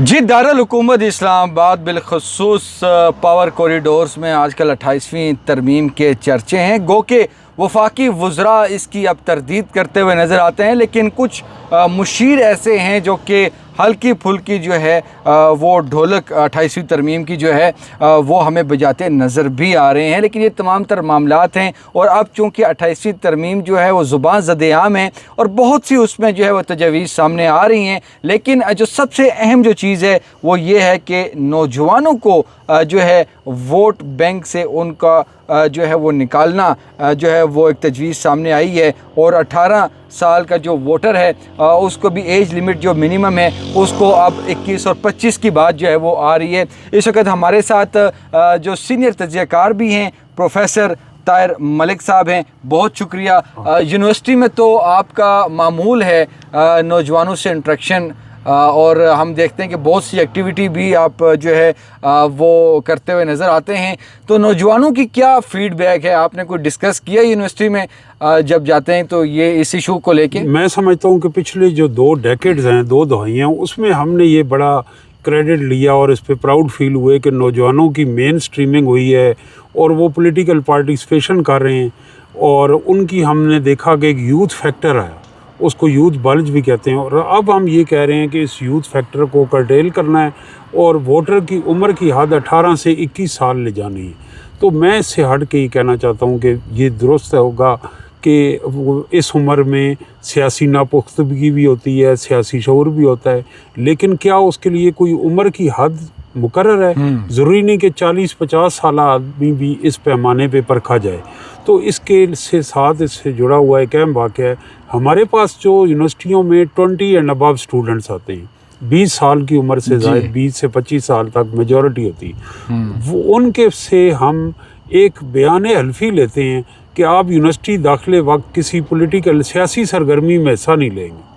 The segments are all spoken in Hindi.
जी दारुल हुकूमत इस्लामाबाद बिलखसूस पावर कॉरिडोर्स में आजकल 28वीं तरमीम के चर्चे हैं। गो के वफाकी वज़रा इसकी अब तरदीद करते हुए नज़र आते हैं, लेकिन कुछ मुशीर ऐसे हैं जो कि हल्की फुल्की जो है वो ढोलक 28वीं तरमीम की जो है वो हमें बजाते नज़र भी आ रहे हैं। लेकिन ये तमाम तर मामलात हैं और अब चूँकि 28वीं तरमीम जो है वो ज़ुबान ज़द-ए-आम है और बहुत सी उसमें जो है वो तजवीज़ सामने आ रही हैं। लेकिन जो सबसे अहम जो चीज़ है वो ये है कि नौजवानों को जो है वोट बैंक से उनका जो है वो निकालना जो है वो एक तजवीज़ सामने आई है और 18 साल का जो वोटर है उसको भी एज लिमिट जो मिनिमम है उसको अब 21 और 25 की बात जो है वो आ रही है। इस वक्त हमारे साथ जो सीनियर तज्ज़ियाकार भी हैं प्रोफेसर ताहिर मलिक साहब हैं, बहुत शुक्रिया। यूनिवर्सिटी में तो आपका मामूल है नौजवानों से इंटरेक्शन और हम देखते हैं कि बहुत सी एक्टिविटी भी आप जो है वो करते हुए नज़र आते हैं। तो नौजवानों की क्या फ़ीडबैक है, आपने कोई डिस्कस किया यूनिवर्सिटी में जब जाते हैं तो ये इस इशू को लेके? मैं समझता हूँ कि पिछले जो 2 डेकेड्स हैं, 2 दहाइयाँ, उसमें हमने ये बड़ा क्रेडिट लिया और इस पे प्राउड फील हुए कि नौजवानों की मेन स्ट्रीमिंग हुई है और वो पॉलिटिकल पार्टिसिपेशन कर रहे हैं और उनकी हमने देखा कि एक यूथ फैक्टर है, उसको यूथ बल्ज भी कहते हैं। और अब हम ये कह रहे हैं कि इस यूथ फैक्टर को कर्टेल करना है और वोटर की उम्र की हद 18 से 21 साल ले जानी है। तो मैं इससे हट के ये कहना चाहता हूँ कि ये दुरुस्त होगा कि इस उम्र में सियासी नापुख्तगी भी होती है, सियासी शऊर भी होता है, लेकिन क्या उसके लिए कोई उम्र की हद मुकर्रर है? ज़रूरी नहीं कि 40-50 साल आदमी भी इस पैमाने पे परखा जाए। तो इसके से साथ इससे जुड़ा हुआ एक अहम वाक़या है, हमारे पास जो यूनिवर्सिटियों में 20 एंड अबव स्टूडेंट्स आते हैं, 20 साल की उम्र से ज़ायद 20 से 25 साल तक मेजॉरिटी होती है, वो उनके से हम एक बयान हल्फी लेते हैं कि आप यूनिवर्सिटी दाखिले वक्त किसी पॉलिटिकल सियासी सरगर्मी में हिस्सा नहीं लेंगे।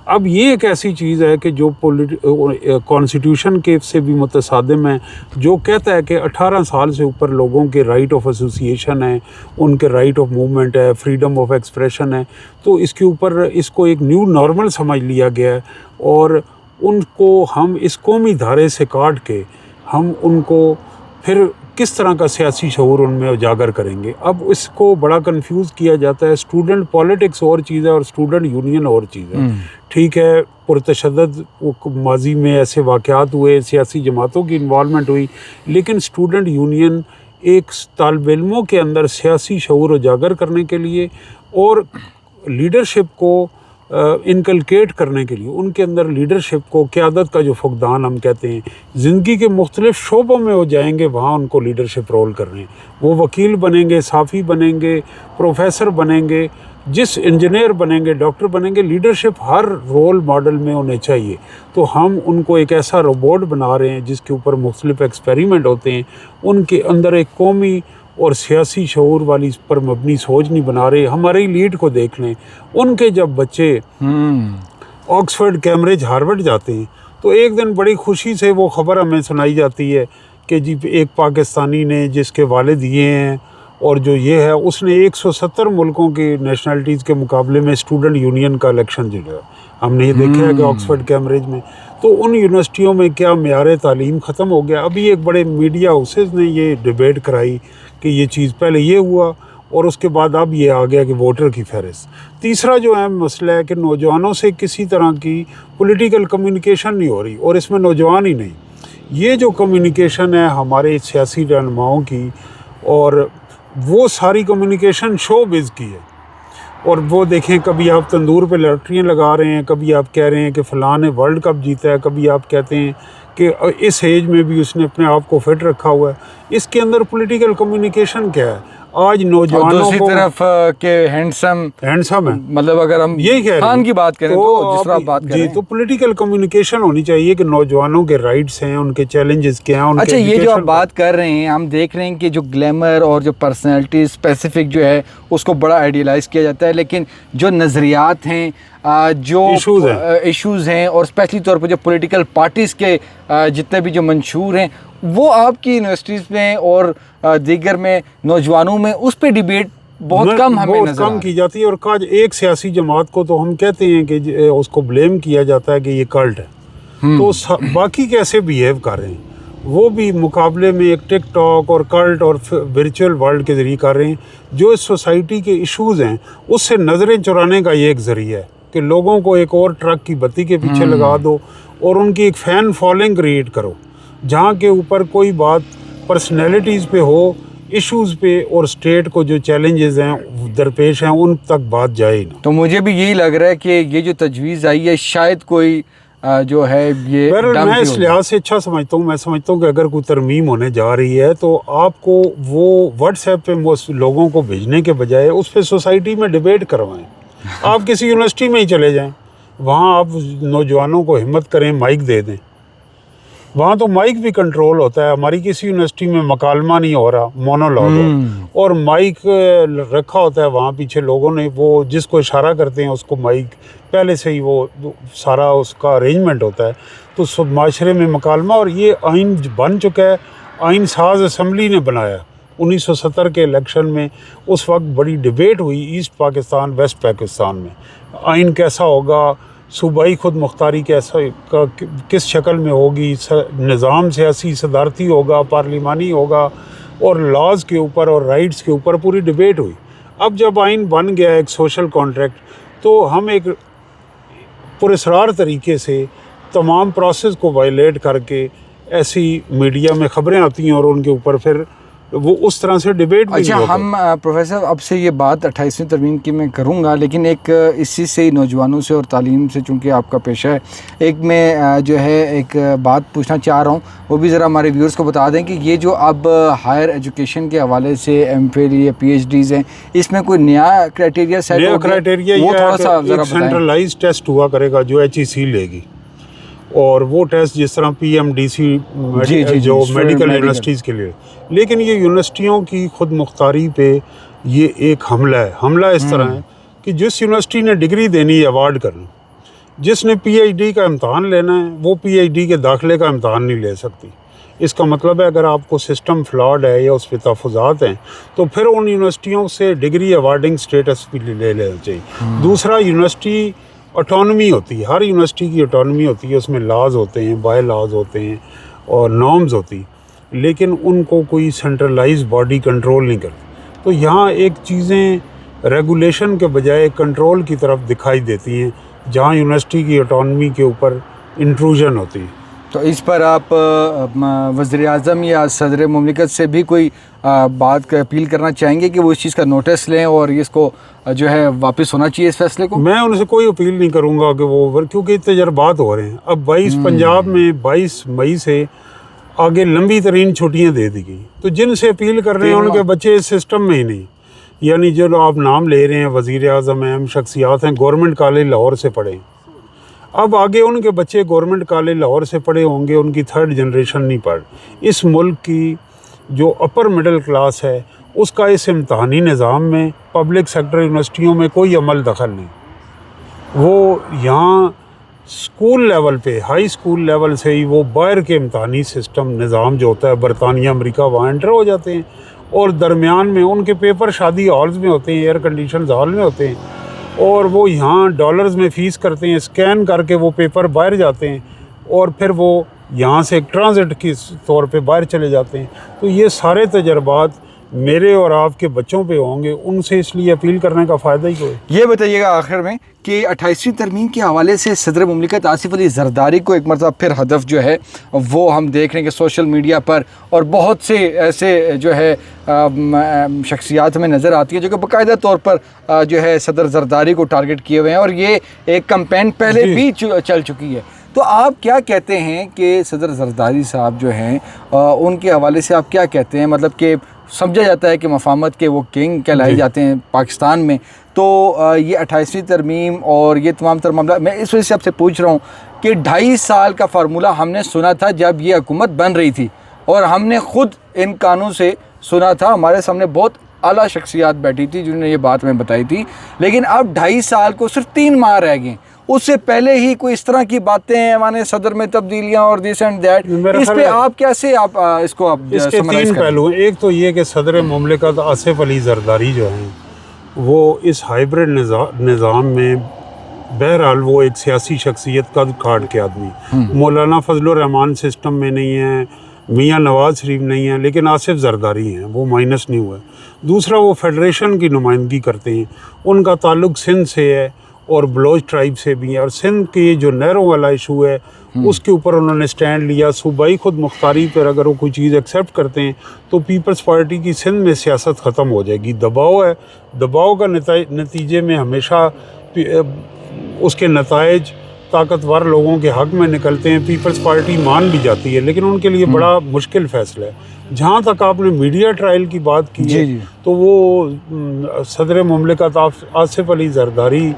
अब ये एक ऐसी चीज़ है कि जो कॉन्स्टिट्यूशन के से भी मुतसादिम है, जो कहता है कि 18 साल से ऊपर लोगों के राइट ऑफ एसोसिएशन है, उनके राइट ऑफ मूवमेंट है, फ्रीडम ऑफ एक्सप्रेशन है। तो इसके ऊपर इसको एक न्यू नॉर्मल समझ लिया गया है और उनको हम इस कौमी धारे से काट के हम उनको फिर किस तरह का सियासी शऊर उनमें उजागर करेंगे। अब इसको बड़ा कंफ्यूज किया जाता है। स्टूडेंट पॉलिटिक्स और चीज़ है और स्टूडेंट यूनियन और चीज़ है। ठीक है, पुरतशद्दद माजी में ऐसे वाक़यात हुए, सियासी जमातों की इन्वॉल्वमेंट हुई, लेकिन स्टूडेंट यूनियन एक तालिब इल्मों के अंदर सियासी शऊर उजागर करने के लिए और लीडरशिप को इनकलकेट करने के लिए, उनके अंदर लीडरशिप को, क़यादत का जो फुक़दान हम कहते हैं, ज़िंदगी के मुख्तलिफ़ शोबों में वो जाएंगे, वहाँ उनको लीडरशिप रोल कर रहे हैं। वो वकील बनेंगे, साफ़ी बनेंगे, प्रोफेसर बनेंगे, जिस इंजीनियर बनेंगे, डॉक्टर बनेंगे, लीडरशिप हर रोल मॉडल में उन्हें चाहिए। तो हम उनको एक ऐसा रोबोट बना रहे हैं जिसके ऊपर मुख्तलिफ़ एक्सपेरिमेंट होते हैं। उनके अंदर एक कौमी और सियासी शऊर वाली पर मबनी सोच नहीं बना रहे। हमारे लीड को देख लें, उनके जब बच्चे ऑक्सफोर्ड, कैम्ब्रिज, हार्वर्ड जाते हैं तो एक दिन बड़ी खुशी से वो ख़बर हमें सुनाई जाती है कि जी एक पाकिस्तानी ने जिसके वालिद ये हैं और जो ये है, उसने 170 मुल्कों की नेशनलिटीज़ के मुकाबले में स्टूडेंट यूनियन का इलेक्शन जीता। हमने ये देखा है कि ऑक्सफोर्ड, कैम्ब्रिज में तो उन यूनिवर्सिटियों में क्या मेयार तालीम ख़त्म हो गया। अभी एक बड़े मीडिया हाउसेस ने ये डिबेट कराई कि ये चीज़ पहले ये हुआ और उसके बाद अब ये आ गया कि वोटर की फहरिस्त। तीसरा जो अहम मसला है कि नौजवानों से किसी तरह की पॉलिटिकल कम्युनिकेशन नहीं हो रही और इसमें नौजवान ही नहीं, ये जो कम्युनिकेशन है हमारे सियासी रहनुमाओं की, और वो सारी कम्युनिकेशन शोबिज़ की है। और वो देखें, कभी आप तंदूर पे लॉटरियाँ लगा रहे हैं, कभी आप कह रहे हैं कि फ़लाँ ने वर्ल्ड कप जीता है, कभी आप कहते हैं कि इस एज में भी उसने अपने आप को फिट रखा हुआ है। इसके अंदर पॉलिटिकल कम्युनिकेशन क्या है? आज नौजवानों दूसरी को तरफ के हैंडसम है, मतलब अगर हम यही कह रहे हैं की बात करें तो जिस तरह आप बात कर रहे हैं, तो पॉलिटिकल कम्युनिकेशन होनी चाहिए कि नौजवानों के राइट्स हैं, उनके चैलेंजेस क्या हैं, उनके अच्छा, ये जो आप बात कर रहे हैं, हम देख रहे हैं कि जो ग्लैमर और जो पर्सनैलिटी स्पेसिफिक जो है उसको बड़ा आइडियलाइज़ किया जाता है, लेकिन जो नज़रियात हैं, जो इश्यूज़ हैं और स्पेशली तौर पर जो पॉलिटिकल पार्टीज़ के जितने भी जो मंशूर हैं, वो आपकी यूनिवर्सिटीज़ में और दीगर में नौजवानों में उस पर डिबेट बहुत कम हमें बहुत कम की जाती है। और काज एक सियासी जमात को तो हम कहते हैं कि उसको ब्लेम किया जाता है कि ये कल्ट है। तो बाकी कैसे बिहेव कर रहे हैं, वो भी मुकाबले में एक टिकटॉक और कल्ट और वर्चुअल वर्ल्ड के ज़रिए कर रहे हैं। जो इस सोसाइटी के इश्यूज़ हैं उससे नज़रें चुराने का ये एक ज़रिया है कि लोगों को एक और ट्रक की बत्ती के पीछे लगा दो और उनकी एक फ़ैन फॉलोइंग क्रिएट करो, जहाँ के ऊपर कोई बात पर्सनैलिटीज़ पे हो, इश्यूज़ पे और स्टेट को जो चैलेंजेस हैं दरपेश हैं उन तक बात जाए ना। तो मुझे भी यही लग रहा है कि ये जो तजवीज़ आई है शायद कोई जो है ये मैं इस लिहाज से अच्छा समझता हूँ। मैं समझता हूँ कि अगर कोई तरमीम होने जा रही है तो आपको वो व्हाट्सएप पे लोगों को भेजने के बजाय उस पर सोसाइटी में डिबेट करवाएं। आप किसी यूनिवर्सिटी में ही चले जाएं, वहाँ आप नौजवानों को हिम्मत करें, माइक दे दें। वहाँ तो माइक भी कंट्रोल होता है। हमारी किसी यूनिवर्सिटी में मकालमा नहीं हो रहा, मोनोलॉग है, और माइक रखा होता है वहाँ पीछे लोगों ने, वो जिसको इशारा करते हैं उसको माइक पहले से ही वो सारा उसका अरेंजमेंट होता है। तो सब माशरे में मकालमा, और ये आइन बन चुका है। आइन साज असम्बली ने बनाया 1970 के इलेक्शन में। उस वक्त बड़ी डिबेट हुई ईस्ट पाकिस्तान वेस्ट पाकिस्तान में, आइन कैसा होगा, सूबाई खुद मुख्तारी कैसा किस शक्ल में होगी, निज़ाम सियासी सदारती होगा, पार्लिमानी होगा, और लॉज के ऊपर और राइट्स के ऊपर पूरी डिबेट हुई। अब जब आइन बन गया एक सोशल कॉन्ट्रैक्ट, तो हम एक पुरस्रार तरीके से तमाम प्रोसेस को वायलेट करके ऐसी मीडिया में खबरें आती हैं और उनके ऊपर फिर वो उस तरह से डिबेट भी अच्छा, हम प्रोफेसर अब से ये बात 28वीं तरमीम की मैं करूँगा, लेकिन एक इसी से ही नौजवानों से और तालीम से, चूँकि आपका पेशा है, एक मैं जो है एक बात पूछना चाह रहा हूँ, वो भी ज़रा हमारे व्यूअर्स को बता दें कि ये जो अब हायर एजुकेशन के हवाले से एमफिल या पीएचडीज़ हैं, इसमें कोई नया क्राइटेरिया सेट हो गया? क्राइटेरिया वो थोड़ा सा ज़रा सेंट्रलाइज टेस्ट हुआ करेगा जो HEC लेगी, और वो टेस्ट जिस तरह PMDC जो मेडिकल यूनिवर्सिटीज़ के लिए। लेकिन ये यूनिवर्सिटियों की खुद मुख्तारी पे ये एक हमला है। हमला इस तरह है कि जिस यूनिवर्सिटी ने डिग्री देनी है, अवार्ड करना, जिसने PhD का इम्तहान लेना है, वो PhD के दाखिले का इम्तहान नहीं ले सकती। इसका मतलब है अगर आपको सिस्टम फ्लॉड है या उस पर तहफ़्फ़ुज़ात हैं तो फिर उन यूनिवर्सिटियों से डिग्री अवार्डिंग स्टेटस भी ले लेना चाहिए। दूसरा, यूनिवर्सिटी ऑटोनमी होती है, हर यूनिवर्सिटी की ऑटोनमी होती है, उसमें लॉज होते हैं, बाय लॉज होते हैं और नॉर्म्स होती, लेकिन उनको कोई सेंट्रलाइज बॉडी कंट्रोल नहीं करती। तो यहाँ एक चीज़ें रेगुलेशन के बजाय कंट्रोल की तरफ दिखाई देती हैं, जहाँ यूनिवर्सिटी की ऑटोनमी के ऊपर इंट्रूजन होती है। तो इस पर आप वज़ीर-ए-आज़म या सदर मुमलिकत से भी कोई बात का अपील करना चाहेंगे कि वो इस चीज़ का नोटिस लें और इसको जो है वापस होना चाहिए इस फैसले को? मैं उनसे कोई अपील नहीं करूंगा कि वो, क्योंकि तजर्बात हो रहे हैं। अब 22 पंजाब में 22 मई से आगे लंबी तरीन छुट्टियां दे दी गई, तो जिनसे अपील कर रहे हैं उनके बच्चे इस सिस्टम में ही नहीं, यानी जो आप नाम ले रहे हैं वज़ीर-ए-आज़म अहम शख्सियात हैं, गवर्नमेंट कॉलेज लाहौर से पढ़े। अब आगे उनके बच्चे गवर्नमेंट कॉलेज लाहौर से पढ़े होंगे, उनकी थर्ड जनरेशन नहीं पढ़। इस मुल्क की जो अपर मिडिल क्लास है उसका इस इम्तहानी निज़ाम में पब्लिक सेक्टर यूनिवर्सिटियों में कोई अमल दखल नहीं। वो यहाँ स्कूल लेवल पे, हाई स्कूल लेवल से ही वो बाहर के इम्तहानी सिस्टम निज़ाम जो होता है बरतानिया अमेरिका, वहाँ एंटर हो जाते हैं, और दरमियान में उनके पेपर शादी हॉल्स में होते हैं, एयर कंडीशन हॉल में होते हैं, और वो यहाँ डॉलर्स में फ़ीस करते हैं, स्कैन करके वो पेपर बाहर जाते हैं और फिर वो यहाँ से एक ट्रांजिट के तौर पे बाहर चले जाते हैं। तो ये सारे तजर्बात मेरे और आपके बच्चों पे होंगे, उनसे इसलिए अपील करने का फ़ायदा ही कोई। ये बताइएगा आखिर में कि 28वीं तरमीम के हवाले से सदर मुमलिकत आसिफ अली जरदारी को एक मरतबा फिर हदफ जो है वो हम देख रहे हैं कि सोशल मीडिया पर और बहुत से ऐसे जो है शख्सियात में नज़र आती है जो कि बाकायदा तौर पर जो है सदर जरदारी को टारगेट किए हुए हैं, और ये एक कैंपेन पहले भी चल चुकी है। तो आप क्या कहते हैं कि सदर जरदारी साहब जो हैं उनके हवाले से आप क्या कहते हैं? मतलब कि समझा जाता है कि मफामत के वो किंग कहलाए जाते हैं पाकिस्तान में, तो ये 28वीं तरमीम और ये तमाम तर मामला, मैं इस वजह से आपसे पूछ रहा हूँ कि 2.5 साल का फार्मूला हमने सुना था जब ये हुकूमत बन रही थी, और हमने ख़ुद इन कानून से सुना था, हमारे सामने बहुत आला शख्सियात बैठी थी जिन्होंने ये बात हमें बताई थी। लेकिन अब 2.5 साल को सिर्फ 3 माह रह गए, उससे पहले ही कोई इस तरह की बातें हैं, माने सदर में तब्दीलियां और दिस एंड दैट, इस पे आप कैसे इसको आप इसके 3 पहलू हैं। एक तो ये कि सदर मुमलिकत आसिफ अली जरदारी जो हैं वो इस हाइब्रिड निज़ाम में बहरहाल वो एक सियासी शख्सियत का काट के आदमी, मौलाना फजलुर रहमान सिस्टम में नहीं है, मियाँ नवाज शरीफ नहीं है, लेकिन आसिफ जरदारी हैं, वो माइनस नहीं हुआ। दूसरा, वो फेडरेशन की नुमाइंदगी करते हैं, उनका ताल्लुक सिंध से है और बलोच ट्राइब से भी है, और सिंध के जो नहरों वाला इशू है उसके ऊपर उन्होंने स्टैंड लिया। सूबाई खुद मुख्तारी पर अगर वो कोई चीज़ एक्सेप्ट करते हैं तो पीपल्स पार्टी की सिंध में सियासत ख़त्म हो जाएगी। दबाव है, दबाव का नतीजे में हमेशा उसके नताइज ताकतवर लोगों के हक़ में निकलते हैं। पीपल्स पार्टी मान भी जाती है, लेकिन उनके लिए बड़ा मुश्किल फ़ैसला है। जहाँ तक आपने मीडिया ट्रायल की बात की है, तो वो सदर मुमलिकत आसिफ अली जरदारी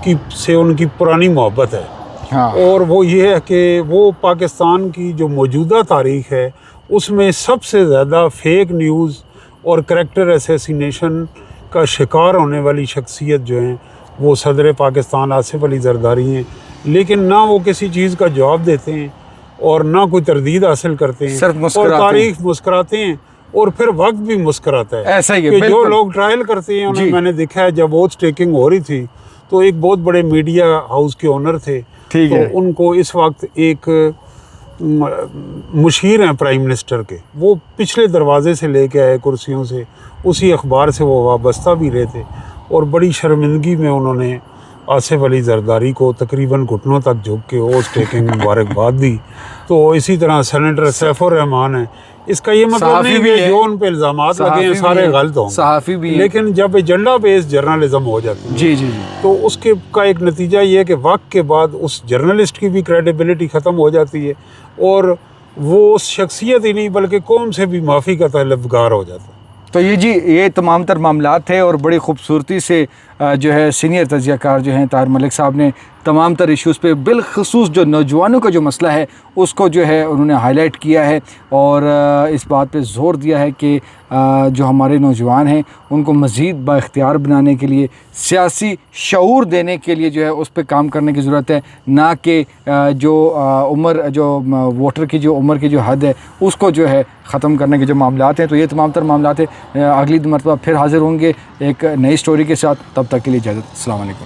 की से उनकी पुरानी मोहब्बत है। हाँ। और वो ये है कि वो पाकिस्तान की जो मौजूदा तारीख़ है उसमें सबसे ज़्यादा फेक न्यूज़ और करैक्टर असैसिनेशन का शिकार होने वाली शख्सियत जो हैं वो सदर पाकिस्तान आसिफ अली जरदारी हैं। लेकिन ना वो किसी चीज़ का जवाब देते हैं और ना कोई तरदीद हासिल करते हैं, और तारीख मुस्कुराते हैं, और फिर वक्त भी मुस्कुराता है। ऐसा ही है, कि जो लोग ट्रायल करते हैं उन्हें मैंने देखा है, जब वोट टेकिंग हो रही थी तो एक बहुत बड़े मीडिया हाउस के ओनर थे, तो उनको इस वक्त एक मुशीर हैं प्राइम मिनिस्टर के, वो पिछले दरवाजे से लेके आए कुर्सियों से, उसी अखबार से वो वाबस्ता भी रहे थे, और बड़ी शर्मिंदगी में उन्होंने आसिफ अली जरदारी को तकरीबन घुटनों तक झुक के ओस टेकिंग मुबारकबाद दी। तो इसी तरह सेनेटर सैफुर रहमान है, इसका ये मतलब नहीं कि जो उन पे इल्ज़ामात लगे हैं सारे गलत हों, सहाफ़ी भी, लेकिन जब एजेंडा बेस्ड जर्नलिज्म हो जाती है जी, तो उसके का एक नतीजा ये है कि वक्त के बाद उस जर्नलिस्ट की भी क्रेडिबिलिटी ख़त्म हो जाती है, और वो उस शख्सियत ही नहीं बल्कि कौम से भी माफ़ी का तलबगार हो जाता है। तो ये तमाम तर मामलात थे, और बड़ी खूबसूरती से जो है सीनियर तजियाकार जो हैं ताहिर मलिक साहब ने तमाम तर इश्यूज़ पे बिलखसूस जो नौजवानों का जो मसला है उसको जो है उन्होंने हाईलाइट किया है, और इस बात पे ज़ोर दिया है कि जो हमारे नौजवान हैं उनको मज़ीद बाइख्तियार बनाने के लिए, सियासी शऊर देने के लिए जो है उस पर काम करने की ज़रूरत है, ना कि जो उम्र जो वोटर की जो उम्र की जो हद है उसको जो है ख़त्म करने के जो मामलात हैं। तो ये तमाम तर मामलात हैं। अगली मरतबा फिर हाज़िर होंगे एक नई स्टोरी के साथ, तब तक के लिए इजाज़त। अस्सलाम वालेकुम।